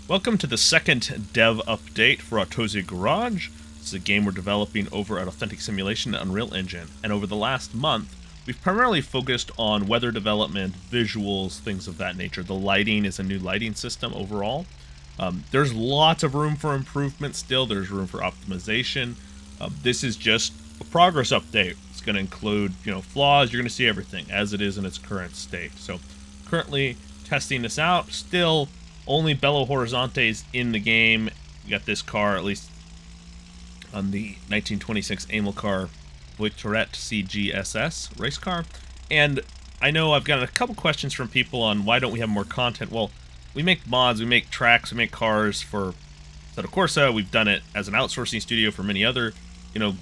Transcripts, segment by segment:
Welcome to the second dev update for Autozi Garage. This is a game we're developing over at Authentic Simulation and Unreal Engine, and over the last month, we've primarily focused on weather development, visuals, things of that nature. The lighting is a new lighting system overall. There's lots of room for improvement still. There's room for optimization. This is just a progress update. It's going to include, flaws. You're going to see everything as it is in its current state. So, currently testing this out. Still only Belo Horizonte's in the game. We got this car, at least on the 1926 Amilcar Voiturette CGSS race car. And I know I've gotten a couple questions from people on why don't we have more content. Well, we make mods, we make tracks, we make cars for Assetto Corsa. We've done it as an outsourcing studio for many other,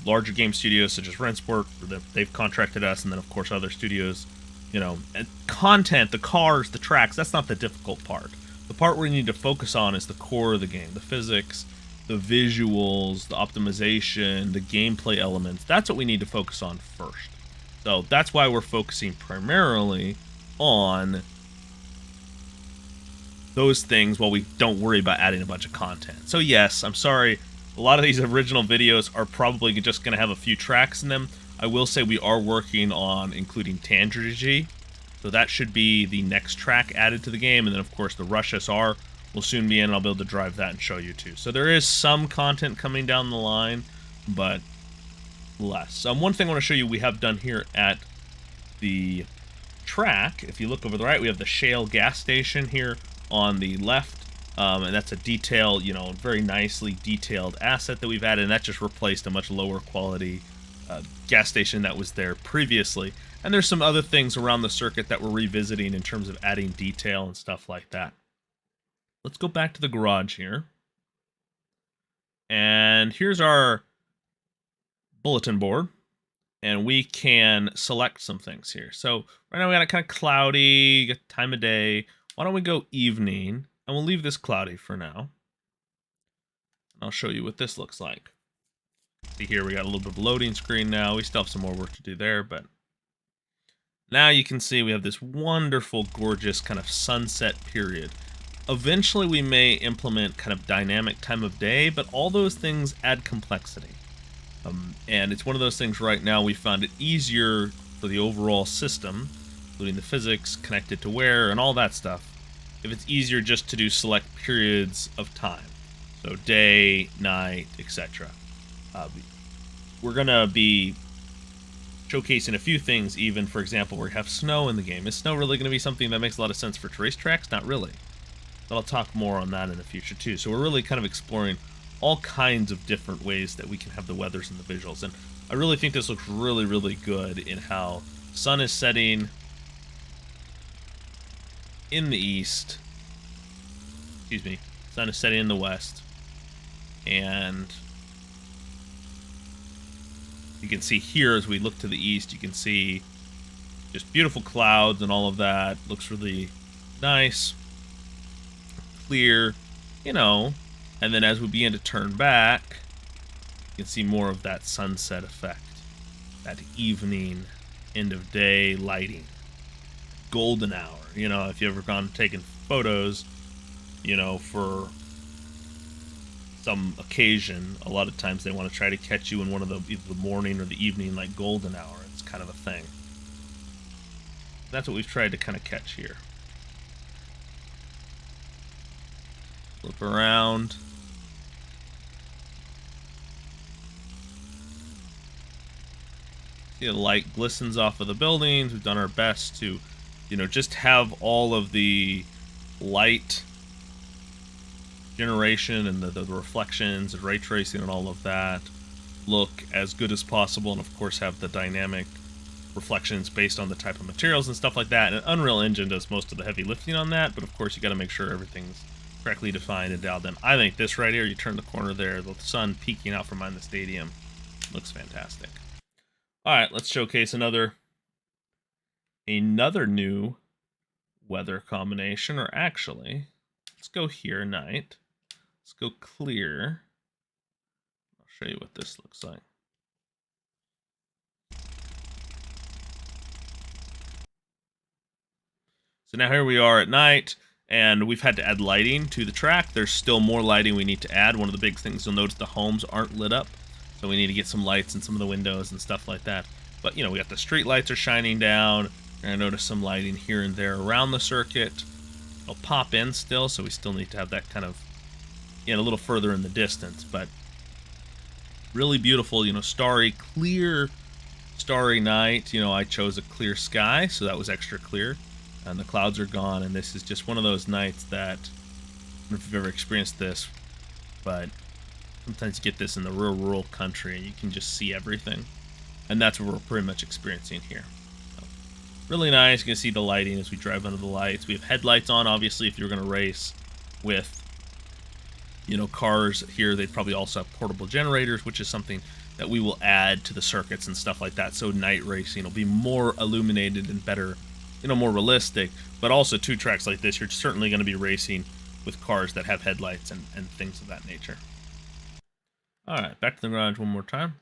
larger game studios such as Rensport. They've contracted us, and then of course other studios. And content, the cars, the tracks, that's not the difficult part. The part where you need to focus on is the core of the game, the physics, the visuals, the optimization, the gameplay elements. That's what we need to focus on first. So that's why we're focusing primarily on those things while we don't worry about adding a bunch of content. So yes, I'm sorry, a lot of these original videos are probably just going to have a few tracks in them. I will say we are working on including Tangergy, so that should be the next track added to the game, and then of course the Rush SR will soon be in, and I'll be able to drive that and show you too. So there is some content coming down the line, but less. One thing I want to show you we have done here at the track, if you look over the right, we have the Shale gas station here on the left, and that's a detail, very nicely detailed asset that we've added, and that just replaced a much lower quality gas station that was there previously. And there's some other things around the circuit that we're revisiting in terms of adding detail and stuff like that. Let's go back to the garage here. And here's our bulletin board. And we can select some things here. So right now we got it kind of cloudy, got time of day. Why don't we go evening? And we'll leave this cloudy for now. And I'll show you what this looks like. See here, we got a little bit of a loading screen now. We still have some more work to do there, but now you can see we have this wonderful, gorgeous kind of sunset period. Eventually we may implement kind of dynamic time of day, but all those things add complexity. And it's one of those things right now we found it easier for the overall system, including the physics, connected to wear, and all that stuff, if it's easier just to do select periods of time. So day, night, etc. We're going to be showcasing a few things, even, for example, where we have snow in the game. Is snow really going to be something that makes a lot of sense for racetracks? Not really. But I'll talk more on that in the future, too. So we're really kind of exploring all kinds of different ways that we can have the weathers and the visuals. And I really think this looks really, really good in how sun is setting in the east. Excuse me. Sun is setting in the west. And you can see here, as we look to the east, you can see just beautiful clouds and all of that. Looks really nice, clear, and then as we begin to turn back, you can see more of that sunset effect, that evening, end of day lighting, golden hour. If you've ever gone taking photos, for some occasion, a lot of times they want to try to catch you in one of either the morning or the evening, like golden hour. It's kind of a thing. That's what we've tried to kind of catch here. Flip around. See, the light glistens off of the buildings. We've done our best to, just have all of the light generation and the reflections and ray tracing and all of that look as good as possible, and of course have the dynamic reflections based on the type of materials and stuff like that. And Unreal Engine does most of the heavy lifting on that, but of course you got to make sure everything's correctly defined and dialed in. I think this right here, you turn the corner there, the sun peeking out from behind the stadium, looks fantastic. Alright, let's showcase another new weather combination, or actually, let's go here, night. Let's go clear. I'll show you what this looks like. So now here we are at night, And we've had to add lighting to the track. There's still more lighting we need to add. One of the big things you'll notice, the homes aren't lit up, so we need to get some lights in some of the windows and stuff like that. But, you know, we got the street lights are shining down. You're going to notice some lighting here and there around the circuit. It'll pop in still, so we still need to have that kind of, you know, a little further in the distance. But really beautiful, you know, starry, clear, starry night. You know, I chose a clear sky, so that was extra clear. And the clouds are gone, and this is just one of those nights that, I don't know if you've ever experienced this, but sometimes you get this in the real rural country, and you can just see everything. And that's what we're pretty much experiencing here. So, really nice. You can see the lighting as we drive under the lights. We have headlights on, obviously, if you're going to race with, you know, cars here. They'd probably also have portable generators, which is something that we will add to the circuits and stuff like that. So night racing will be more illuminated and better, you know, more realistic. But also, two tracks like this, you're certainly going to be racing with cars that have headlights and things of that nature. All right, back to the garage one more time.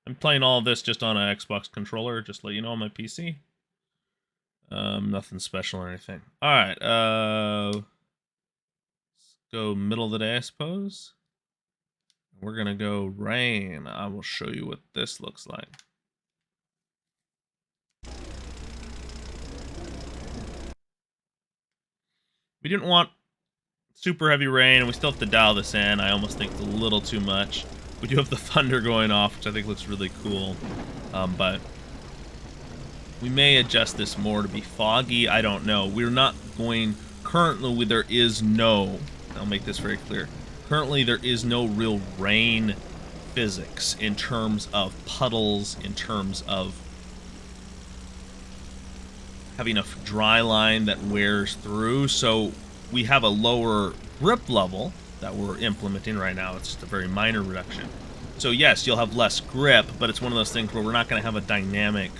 I'm playing all of this just on an Xbox controller, just to let you know, on my PC. Nothing special or anything. All right, let's go middle of the day, I suppose. We're gonna go rain. I will show you what this looks like. We didn't want super heavy rain, and we still have to dial this in. I almost think it's a little too much. We do have the thunder going off, which I think looks really cool. But we may adjust this more to be foggy. I don't know. We're not going... Currently, there is no... I'll make this very clear. Currently, there is no real rain physics in terms of puddles, in terms of having a dry line that wears through. So we have a lower grip level that we're implementing right now. It's just a very minor reduction. So yes, you'll have less grip, but it's one of those things where we're not going to have a dynamic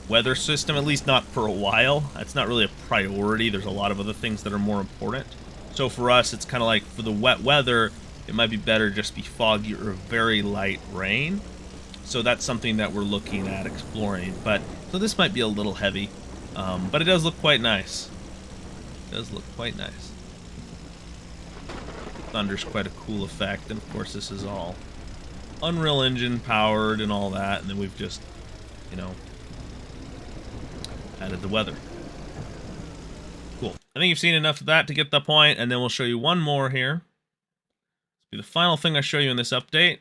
weather system, at least not for a while. That's not really a priority. There's a lot of other things that are more important. So for us, it's kind of like for the wet weather, it might be better just be foggy or very light rain. So that's something that we're looking at exploring. But so this might be a little heavy, but it does look quite nice. It does look quite nice. Thunder's quite a cool effect, and of course this is all Unreal Engine powered and all that, and then we've just, you know, added the weather. Cool. I think you've seen enough of that to get the point, and then we'll show you one more here. This will be the final thing I show you in this update.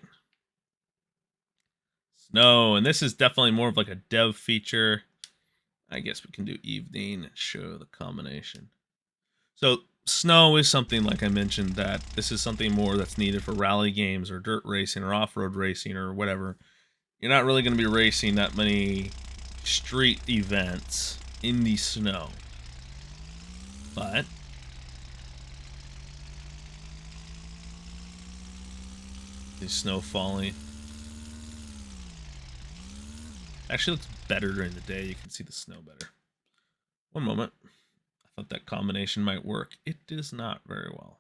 Snow, and this is definitely more of like a dev feature. I guess we can do evening and show the combination. So snow is something, like I mentioned, that this is something more that's needed for rally games or dirt racing or off-road racing or whatever. You're not really going to be racing that many street events in the snow. But the snow falling actually looks better during the day. You can see the snow better. One moment. I thought that combination might work. It does not very well.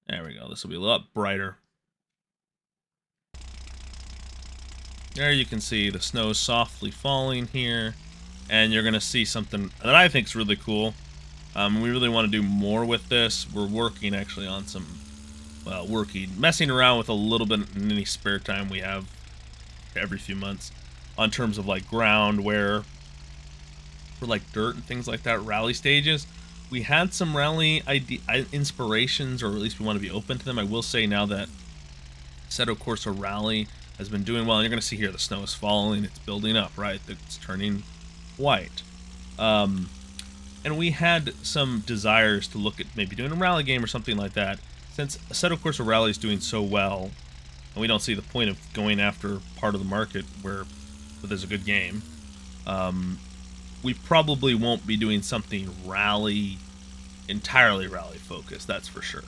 There we go. This will be a lot brighter. There you can see the snow softly falling here. And you're going to see something that I think is really cool. We really want to do more with this. We're working actually on some, well, messing around with a little bit in any spare time we have every few months on terms of like ground wear for like dirt and things like that, rally stages. We had some rally inspirations, or at least we want to be open to them. I will say now that Assetto Corsa Rally has been doing well, and you're going to see here the snow is falling, it's building up, right? It's turning white. And we had some desires to look at maybe doing a rally game or something like that. Since Assetto Corsa Rally is doing so well, and we don't see the point of going after part of the market where there's a good game, we probably won't be doing something entirely rally focused, that's for sure.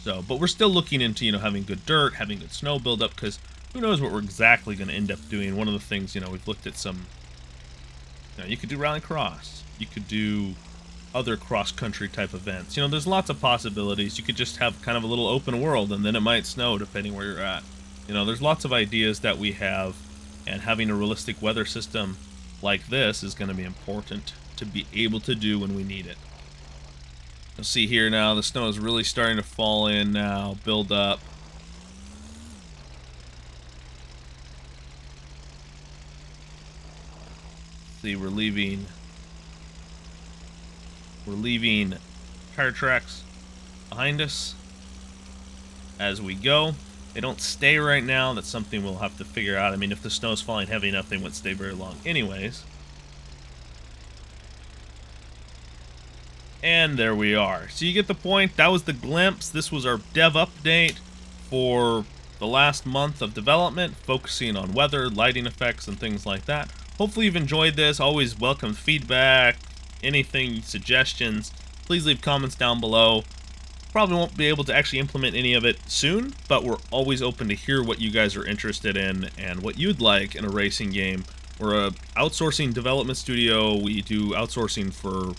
So, but we're still looking into, you know, having good dirt, having good snow buildup, because who knows what we're exactly going to end up doing. One of the things, you know, we've looked at some, you know, you could do rally cross, you could do other cross-country type events. You know, there's lots of possibilities. You could just have kind of a little open world, and then it might snow depending where you're at. You know, there's lots of ideas that we have, and having a realistic weather system like this is going to be important to be able to do when we need it. You'll see here now the snow is really starting to fall in now, build up. See, we're leaving tire tracks behind us as we go. They don't stay right now. That's something we'll have to figure out. I mean, if the snow's falling heavy enough, they wouldn't stay very long anyways. And there we are. So you get the point. That was the glimpse. This was our dev update for the last month of development, focusing on weather, lighting effects, and things like that. Hopefully you've enjoyed this. Always welcome feedback, anything, suggestions. Please leave comments down below. Probably won't be able to actually implement any of it soon, but we're always open to hear what you guys are interested in and what you'd like in a racing game. We're a outsourcing development studio. We do outsourcing for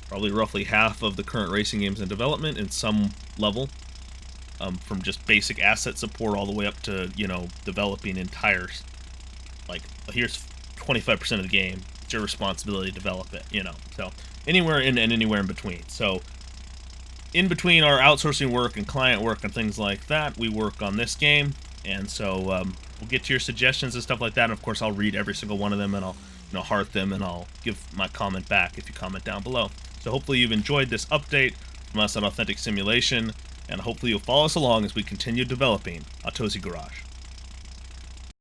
probably roughly half of the current racing games in development in some level, from just basic asset support all the way up to, you know, developing entire, like, here's 25% of the game. It's your responsibility to develop it, you know. So anywhere in and anywhere in between. So in between our outsourcing work and client work and things like that, we work on this game. And so we'll get to your suggestions and stuff like that. And of course, I'll read every single one of them, and I'll, you know, heart them, and I'll give my comment back if you comment down below. So hopefully you've enjoyed this update from us at Authentic Simulation, and hopefully you'll follow us along as we continue developing Autozi Garage.